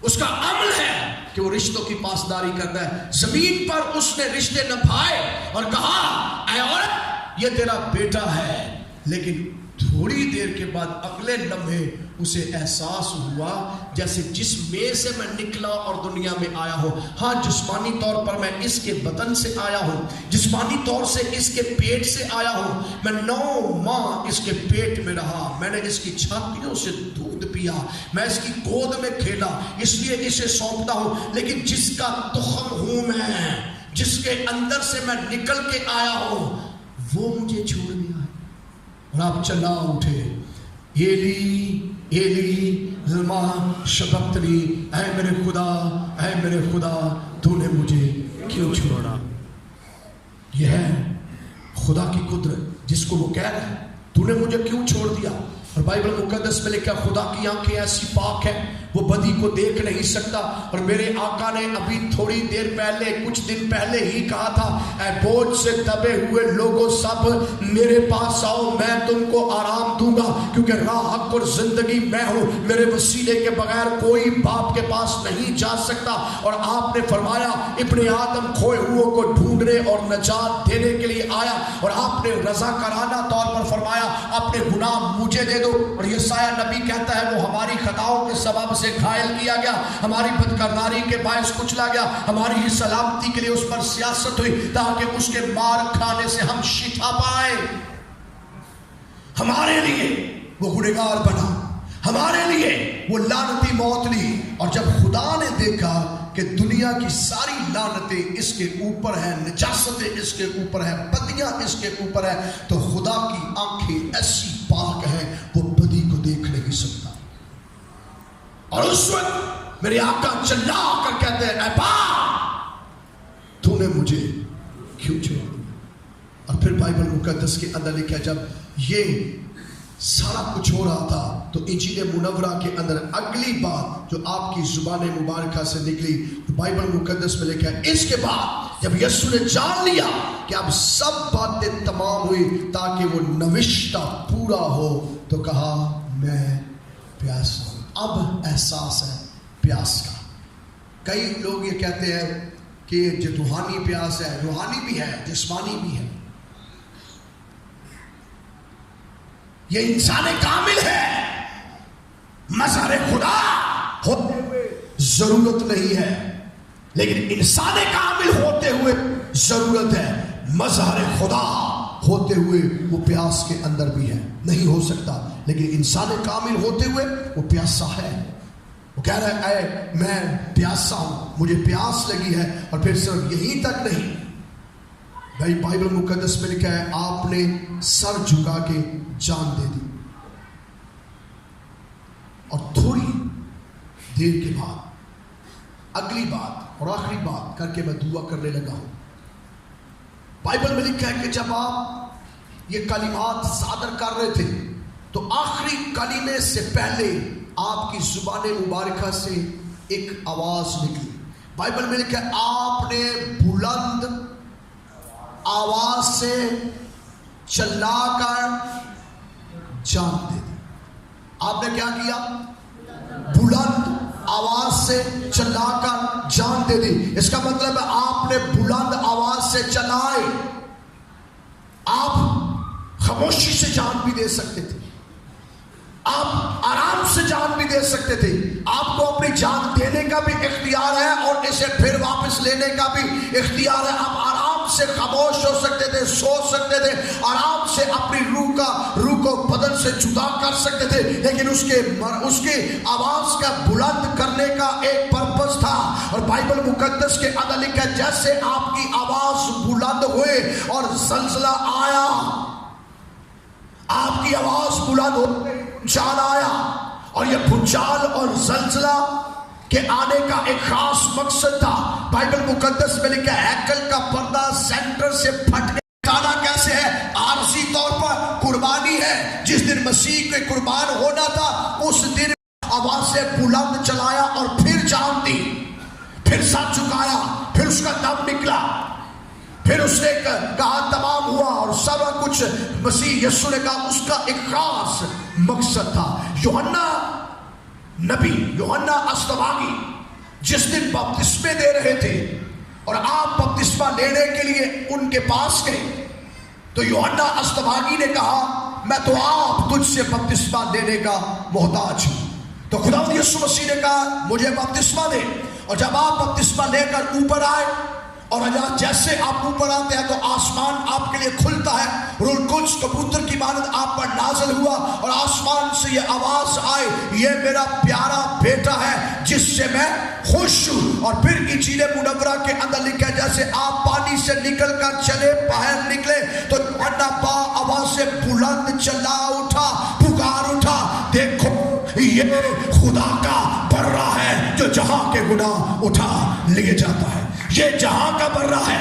اس کا عمل ہے کہ وہ رشتوں کی پاسداری کرتا ہے۔ زمین پر اس نے رشتے نبھائے اور کہا اے عورت، یہ تیرا بیٹا ہے، لیکن تھوڑی دیر کے بعد اگلے لمحے اسے احساس ہوا جیسے جس میں سے میں نکلا اور دنیا میں آیا ہوں. ہاں جسمانی طور پر میں اس کے بدن سے آیا ہوں, جسمانی طور سے اس کے پیٹ سے آیا ہوں, میں 9 ماہ اس کے پیٹ میں رہا, میں نے اس کی چھاتیوں سے دودھ پیا, میں اس کی گود میں کھیلا, اس لیے اسے سونپتا ہوں. لیکن جس کا تخم ہوں میں, جس کے اندر سے میں نکل کے آیا ہوں, وہ مجھے چھوڑ دیا ہے. اور آپ چلا اٹھے, ایلی ایلی لما شبقتنی, اے میرے خدا, اے میرے خدا تو نے مجھے کیوں چھوڑا. یہ ہے خدا کی قدرت جس کو وہ کہہ رہا ہے تو نے مجھے کیوں چھوڑ دیا. اور بائبل مقدس میں لکھا خدا کی آنکھیں ایسی پاک ہیں وہ بدی کو دیکھ نہیں سکتا. اور میرے آقا نے ابھی تھوڑی دیر پہلے, کچھ دن پہلے ہی کہا تھا, اے بوجھ سے دبے ہوئے لوگوں سب میرے پاس آؤ, میں تم کو آرام دوں گا, کیونکہ راہ حق اور زندگی میں ہوں, میرے وسیلے کے بغیر کوئی باپ کے پاس نہیں جا سکتا. اور آپ نے فرمایا ابن آدم کھوئے ہوئے کو ڈھونڈنے اور نجات دینے کے لیے آیا. اور آپ نے رضاکارانہ طور پر فرمایا اپنے گناہ مجھے دے دو. اور یسایہ نبی کہتا ہے وہ ہماری خطاؤں کے سبب سے گھائل کیا گیا, ہماری بدکرداری کے باعث کچلا گیا, ہماری ہی سلامتی کے لیے اس پر سیاست ہوئی تاکہ اس کے مار کھانے سے ہم شفا پائیں. ہمارے لیے وہ گنہگار بنا, ہمارے لیے وہ لعنتی موت لی. اور جب خدا نے دیکھا کہ دنیا کی ساری لعنتیں اس کے اوپر ہیں, نجاستیں اس کے اوپر ہیں, بدیاں اس کے اوپر ہیں, تو خدا کی آنکھیں ایسی پاک ہیں وہ بدی کو دیکھ نہیں سکتا. اور اس وقت میرے آقا چلا کر کہتے ہیں اے باپ تو نے مجھے کیوں چھوڑ دیا. اور پھر بائبل مقدس کے اندر لکھا جب یہ سارا کچھ ہو رہا تھا تو انجیل منورہ کے اندر اگلی بات جو آپ کی زبان مبارکہ سے نکلی, بائبل مقدس میں لکھا ہے اس کے بعد جب یسوع نے جان لیا کہ اب سب باتیں تمام ہوئی تاکہ وہ نوشتہ پورا ہو, تو کہا میں پیاسا ہوں. اب احساس ہے پیاس کا. کئی لوگ یہ کہتے ہیں کہ جو روحانی پیاس ہے, روحانی بھی ہے جسمانی بھی ہے, یہ انسان کامل ہے, مظہر خدا ہوتے ہوئے ضرورت نہیں ہے, لیکن انسان کامل ہوتے ہوئے ضرورت ہے. مظہر خدا ہوتے ہوئے وہ پیاس کے اندر بھی ہے, نہیں ہو سکتا, لیکن انسان کامل ہوتے ہوئے وہ پیاسا ہے. وہ کہہ رہا ہے اے میں پیاسا ہوں, مجھے پیاس لگی ہے. اور پھر صرف یہیں تک نہیں, بھائی بائبل مقدس میں لکھا ہے آپ نے سر جھکا کے جان دے دی. اور تھوڑی دیر کے بعد اگلی بات اور آخری بات کر کے میں دعا کرنے لگا ہوں. بائبل میں لکھا ہے کہ جب آپ یہ کلمات صادر کر رہے تھے تو آخری کلمے سے پہلے آپ کی زبان مبارکہ سے ایک آواز نکلی. بائبل میں لکھا ہے آپ نے بلند آواز سے چلا کر جان دے دی. آپ نے کیا کیا؟ بلند آواز سے چلا کر جان دے دی. اس کا مطلب ہے آپ نے بلند آواز سے چلائے. آپ خاموشی سے جان بھی دے سکتے تھے, آپ آرام سے جان بھی دے سکتے تھے, آپ کو اپنی جان دینے کا بھی اختیار ہے اور اسے پھر واپس لینے کا بھی اختیار ہے. آپ آرام سے خاموش ہو سکتے تھے, سو سکتے تھے, آرام سے اپنی روح کو بدن سے جدا کر سکتے تھے, لیکن اس کے آواز کا بلند کرنے کا ایک پرپس تھا. اور بائبل مقدس کے اندر لکھا ہے جیسے آپ کی آواز بلند ہوئے اور زلزلہ آیا, آپ کی آواز بلند ہوتے بھونچال آیا. اور یہ بھونچال اور زلزلہ کے آنے کا ایک خاص مقصد تھا. بائبل مقدس میں لکھا ہے ہیکل کا پردہ سینٹر سے پھٹ گیا. کیسے ہے؟ عارضی طور پر قربانی ہے. جس دن مسیح کے قربان ہونا تھا اس دن آواز سے بلند چلایا اور پھر جان دی, پھر سر جھکایا, پھر اس کا دم نکلا, پھر اس نے کہا تمام ہوا اور سب کچھ مسیح یسوع نے کہا. اس کا ایک خاص مقصد تھا. یوحنا نبی, یوحنا استواگی جس دن بپتسمے دے رہے تھے اور آپ بپتسمہ لینے کے لیے ان کے پاس گئے تو یوحنا استواگی نے کہا میں تو آپ تجھ سے بپتسمہ لینے کا محتاج ہوں. تو خداوند یسوع مسیح نے کہا مجھے بپتسمہ دے. اور جب آپ بپتسمہ لے کر اوپر آئے اور جیسے آپ اوپر آتے ہیں تو آسمان آپ کے لیے کھلتا ہے. روح القدس کبوتر کی مانند آپ پر نازل ہوا اور آسمان سے یہ آواز آئی یہ میرا پیارا بیٹا ہے جس سے میں خوش ہوں. اور پھر انجیل منورہ کے اندر لکھا ہے جیسے آپ پانی سے نکل کر چلے باہر نکلے تو یوحنا با آواز سے بلند چلا اٹھا پکار اٹھا دیکھو یہ خدا کا برہ ہے جو جہاں کے گناہ اٹھا لیے جاتا ہے. یہ جہاں کا برہ ہے.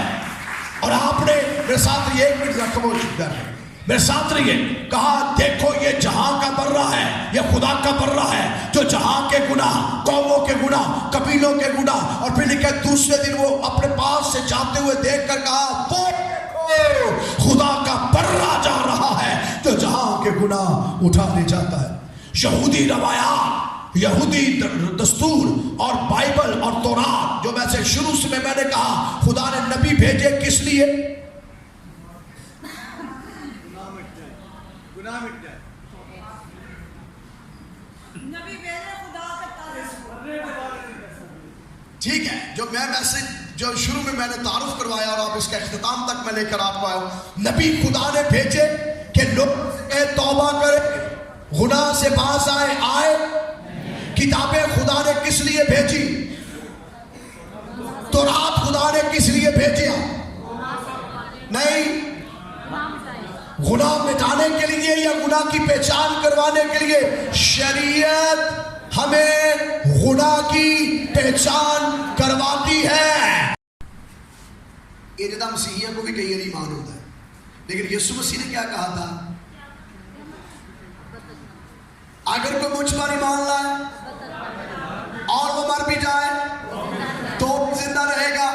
اور آپ نے میرے ساتھ رہیے ایک منٹ رقم ہو چکا ہے میرے ساتھ رہیے کہا دیکھو یہ جہاں کا برہ ہے یہ خدا کا برہ ہے جو جہاں کے گناہ قوموں کے گناہ قبیلوں کے گناہ. اور پھر لکھا دوسرے دن وہ اپنے پاس سے جاتے ہوئے دیکھ کر کہا وہ خدا کا برہ جا رہا ہے جو جہاں کے گناہ اٹھا لے جاتا ہے. یہودی روایات یہودی دستور اور بائبل اور تورات جو میں سے شروع سے میں نے کہا خدا نے نبی بھیجے کس لیے؟ ٹھیک ہے جو میں میسج جو شروع میں نے تعارف کروایا اور آپ اس کا اختتام تک میں لے کر آپ کو آیا نبی خدا نے بھیجے کہ لوگ توبہ کرے گناہ سے باز آئے. کتابیں خدا نے کس لیے بھیجی؟ تورات خدا نے کس لیے بھیجا؟ نہیں گناہ مٹانے کے لیے یا گناہ کی پہچان کروانے کے لیے. شریعت ہمیں گناہ کی پہچان کرواتی ہے. یہ جدا مسیحیوں کو بھی کئی بار ایمان ہوتا ہے لیکن یسوع مسیح نے کیا کہا تھا اگر کوئی مجھ پر ایمان لائے اور وہ مر بھی جائے تو زندہ رہے گا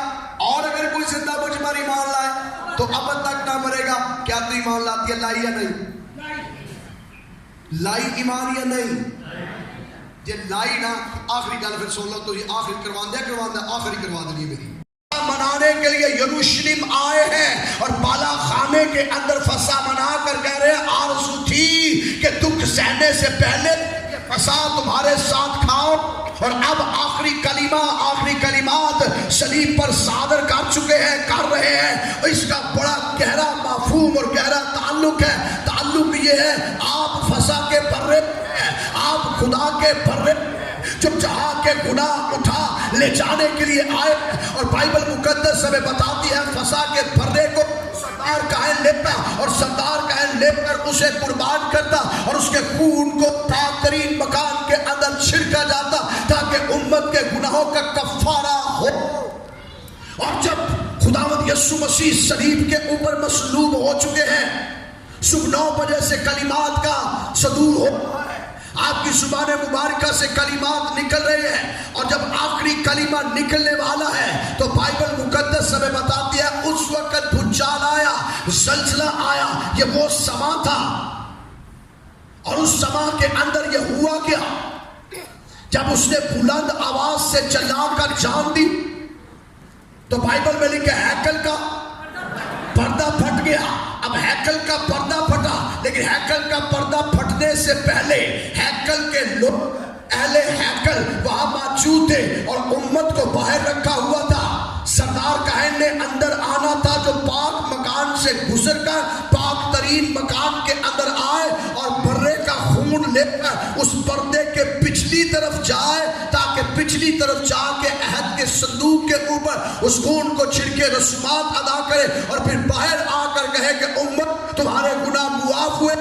اور اگر کوئی زندہ مجھ پر ایمان لائے تو ابد تک نہ مرے گا. کیا تو ایمان لاتی ہے لائی یا نہیں؟ لائی ایمان یا نہیں؟ یہ لائی نا آخری گل پھر سن لو تو یہ آخری کروا دیا آخری کروا دینی میری منانے کے لیے یروشلم آئے ہیں اور بالا خانے کے اندر فسا منا کر کہہ رہے ہیں آرزو تھی کہ دکھ سہنے سے پہلے فسا تمہارے ساتھ کھاؤ. اور اب آخری کلمات صلیب پر صادر کر چکے ہیں کر رہے ہیں. اس کا بڑا گہرا مفہوم اور گہرا تعلق ہے. تعلق یہ ہے آپ فسا کے برے ہیں آپ خدا کے برے جو جہاں کے گناہ اٹھا لے جانے کے لیے آئے. اور بائبل مقدس ہمیں بتاتی ہے فسا کے بھرے کو سردار کاہن لیتا اور سردار کاہن لے کر اسے قربان کرتا اور اس کے خون کو پاک ترین مکان کے اندر چھڑکا جاتا تاکہ امت کے گناہوں کا کفارہ ہو. اور جب خداوند یسوع مسیح صلیب کے اوپر مصلوب ہو چکے ہیں صبح 9 بجے سے کلمات کا صدور ہو آپ کی زبان مبارکہ سے کلمات نکل رہے ہیں. اور جب آخری کلمہ نکلنے والا ہے تو بائبل مقدس ہمیں بتاتی ہے اس وقت بھونچال آیا زلزلہ آیا. یہ وہ سما تھا اور اس سما کے اندر یہ ہوا کیا جب اس نے بلند آواز سے چلا کر جان دی تو بائبل میں لکھا ہیکل کا پردہ پھٹ گیا. اب ہیکل کا پردہ پھٹا لیکن ہیکل کا پردہ پھٹنے سے پہلے ہیکل کے لوگ اہل ہیکل وہاں موجود تھے اور امت کو باہر رکھا ہوا تھا. سردار کاہن نے اندر آنا تھا جو پاک مکان سے گزر کر پاک ترین مکان کے اندر آئے اور برے کا خون لے کر اس پردے کے پچھلی طرف جائے تاکہ پچھلی طرف جا کے عہد کے صندوق کے اوپر اس خون کو چھڑکے رسومات ادا کرے اور پھر باہر آ کر کہے کہ امت تمہارے گناہ معاف ہوئے.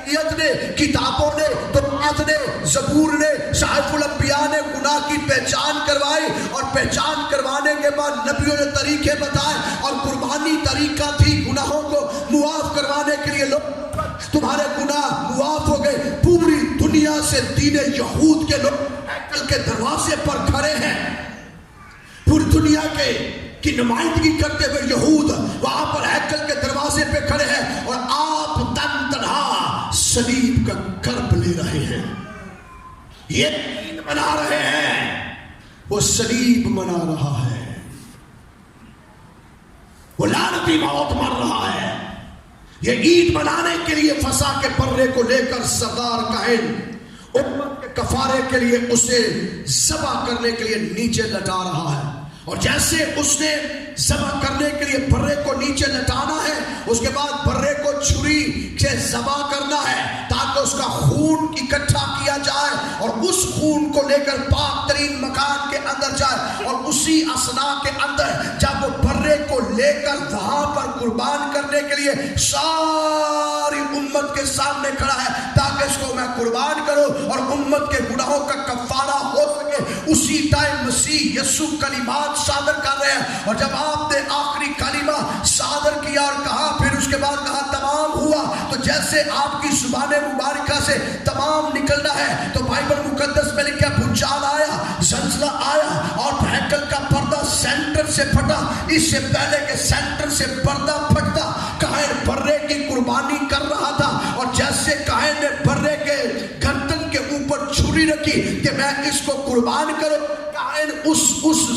شریعت نے کتابوں نے تورات نے زبور نے صحائف الانبیاء نے گناہ کی پہچان کروائی اور پہچان کروانے کے بعد نبیوں نے طریقے بتائے اور قربانی طریقہ تھی گناہوں کو معاف کروانے کے لیے. لوگ تمہارے گناہ معاف ہو گئے. پوری دنیا سے دین یہود کے لوگ ہیکل کے دروازے پر کھڑے ہیں. پوری دنیا کی نمائندگی کرتے ہوئے یہود وہاں پر ہیکل کے دروازے پہ کھڑے ہیں اور آپ تن تنہا صلیب کا کرب لے رہے ہیں. یہ عید منا رہے ہیں وہ صلیب منا رہا ہے. وہ لعنتی موت مر رہا ہے. یہ عید منانے کے لیے فسح کے پرے کو لے کر سردار کاہن امت کے کفارے کے لیے اسے ذبح کرنے کے لیے نیچے لٹا رہا ہے. اور جیسے اس نے ذبح کرنے کے لیے برے کو نیچے لٹانا ہے، اس کے بعد برے کو چھری سے ذبح کرنا ہے تاکہ اس کا خون اکٹھا کیا جائے اور اس خون کو لے کر پاک ترین مکان کے اندر جائے. اور اسی اثنا کے اندر جب وہ برے کو لے کر وہاں پر قربان کرنے کے لیے ساری امت کے سامنے کھڑا ہے تاکہ اس کو میں قربان کروں اور امت کے گناہوں کا کفارہ ہو سکے، اسی ٹائم مسیح یسوع کلمات صادر کر رہے ہیں. اور جب آپ نے آخری کلمہ صادر کیا اور کہا، پھر اس کے بعد کہا تمام ہوا، تو جیسے آپ کی زبان مبارکہ سے تمام نکلنا ہے تو بائبل مقدس میں لکھا بھونچال آیا، زلزلہ آیا اور ہیکل کا پردہ سینٹر سے پھٹا. اس سے پہلے کہ سینٹر سے پردہ پھٹتا، کاہن برے کی قربانی کر رہا تھا. اور جیسے کاہن نے برے کے گردن کے اوپر چھری رکھی کہ میں اس کو قربان کروں، کاہن اس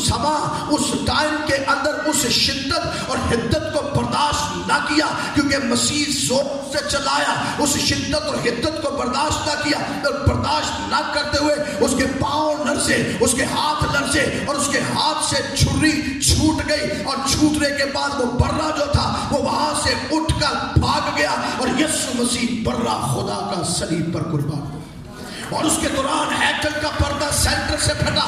سما اس ٹائم کے اندر اس شدت اور حدت کو برداشت نہ کیا، کیونکہ مسیح زور سے چلایا، اس شدت اور حدت کو برداشت نہ کیا. اور برداشت نہ کرتے ہوئے اس کے پاؤں لرزے، اس کے ہاتھ لرزے اور اس کے ہاتھ سے چھری چھوٹ گئی. اور چھوٹنے کے بعد وہ برہ جو تھا وہ وہاں سے اٹھ کر بھاگ گیا اور یسوع مسیح برہ خدا کا صلیب پر قربان ہوا. اور اس کے دوران ہیکل کا پردہ سینٹر سے پھٹا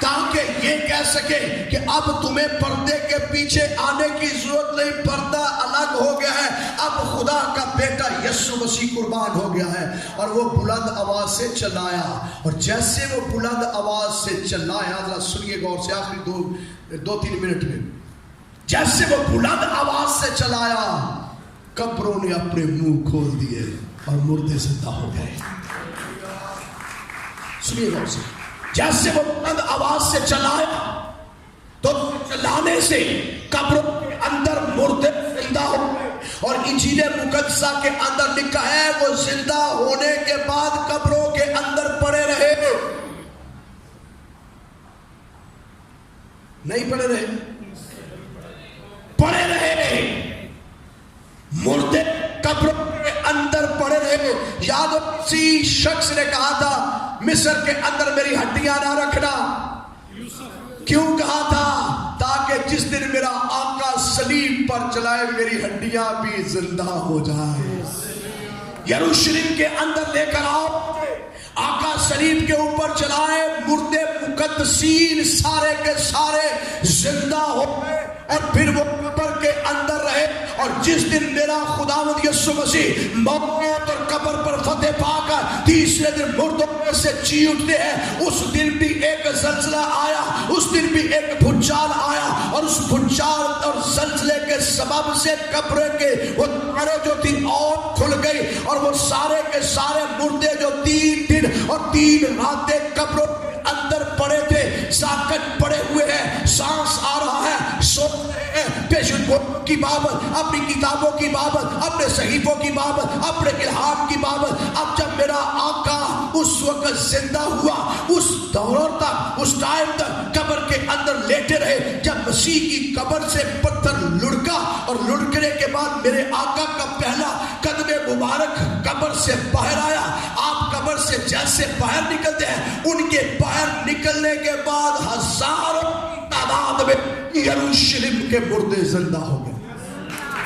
تاکہ یہ کہہ سکے کہ اب تمہیں پردے کے پیچھے آنے کی ضرورت نہیں، پردہ الگ ہو گیا ہے، اب خدا کا بیٹا یسوع مسیح قربان ہو گیا ہے. اور وہ بلند آواز سے چلایا، اور جیسے وہ بلند آواز سے چلایا، ذرا سنیے غور سے آخری دو تین منٹ میں، جیسے وہ بلند آواز سے چلایا، قبروں نے اپنے منہ کھول دیے اور مردے زندہ ہو گئے. سنیے غور سے، جیسے وہ بلند آواز سے چلایا تو چلانے سے قبروں کے اندر مردے زندہ ہو گئے. اور انجیل مقدسہ کے اندر لکھا ہے وہ زندہ ہونے کے بعد قبروں کے اندر پڑے رہے. نہیں پڑے رہے، پڑے رہے، مردے قبروں کے اندر پڑے رہے. یاد کسی شخص نے کہا تھا مصر کے اندر میری ہڈیاں نہ رکھنا. کیوں کہا تھا؟ تاکہ جس دن میرا آقا صلیب پر چلائے میری ہڈیاں بھی زندہ ہو جائے. یروشلم کے اندر لے کر آؤ، آقا صلیب کے اوپر چلائے، مردے مقدسین سارے کے سارے زندہ ہو گئے اور پھر وہ قبر کے اندر رہے. اور جس دن میرا خداوند یسوع مسیح موت اور قبر پر فتح پا کر تیسرے دن مردوں میں سے جی اٹھتے ہیں، اس دن بھی ایک زلزلہ آیا، اس دن بھی ایک بھونچال آیا. اور اس بھونچال اور زلزلے کے سبب سے قبریں کے وہ دروازے جو تھی اور کھل گئی اور وہ سارے کے سارے مردے جو 3 دن اور 3 راتیں قبروں کے اندر پڑے تھے، ساکت پڑے ہوئے ہیں، سانس آ رہا ہے، سو رہے ہیں، پیشن گوئیوں کی بابت، اپنی کتابوں کی بابت، اپنے صحیفوں کی بابت، اپنے الہام کی بابت. اب جب میرا آقا اس وقت زندہ ہوا، اس دور تک، اس ٹائم تک قبر کے اندر لیٹے رہے. جب مسیح کی قبر سے پتھر لڑکا اور لڑکنے کے بعد میرے آقا کا پہلا قدم مبارک قبر سے باہر آیا. آپ قبر سے جیسے باہر نکلتے ہیں، ان کے باہر نکلنے کے بعد ہزاروں تعداد میں یروشلم کے مردے زندہ ہو گئے.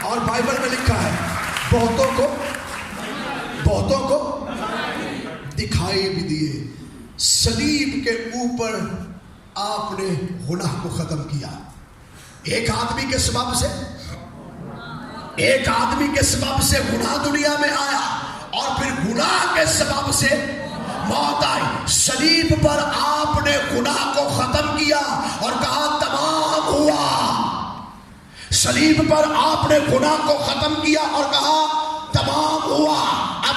اور بائبل میں لکھا ہے بہتوں کو دکھائی بھی دیے. صلیب کے اوپر آپ نے گناہ کو ختم کیا. ایک آدمی کے سبب سے گناہ دنیا میں آیا اور پھر گناہ کے سبب سے موت آئی. صلیب پر آپ نے گناہ کو ختم کیا اور کہا تمام ہوا. صلیب پر آپ نے گناہ کو ختم کیا اور کہا تمام ہوا. اب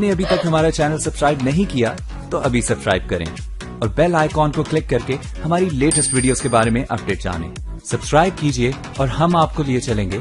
نے ابھی تک ہمارا چینل سبسکرائب نہیں کیا تو ابھی سبسکرائب کریں اور بیل آئیکن کو کلک کر کے ہماری لیٹسٹ ویڈیوز کے بارے میں اپڈیٹ جانیں. سبسکرائب کیجئے اور ہم آپ کو لیے چلیں گے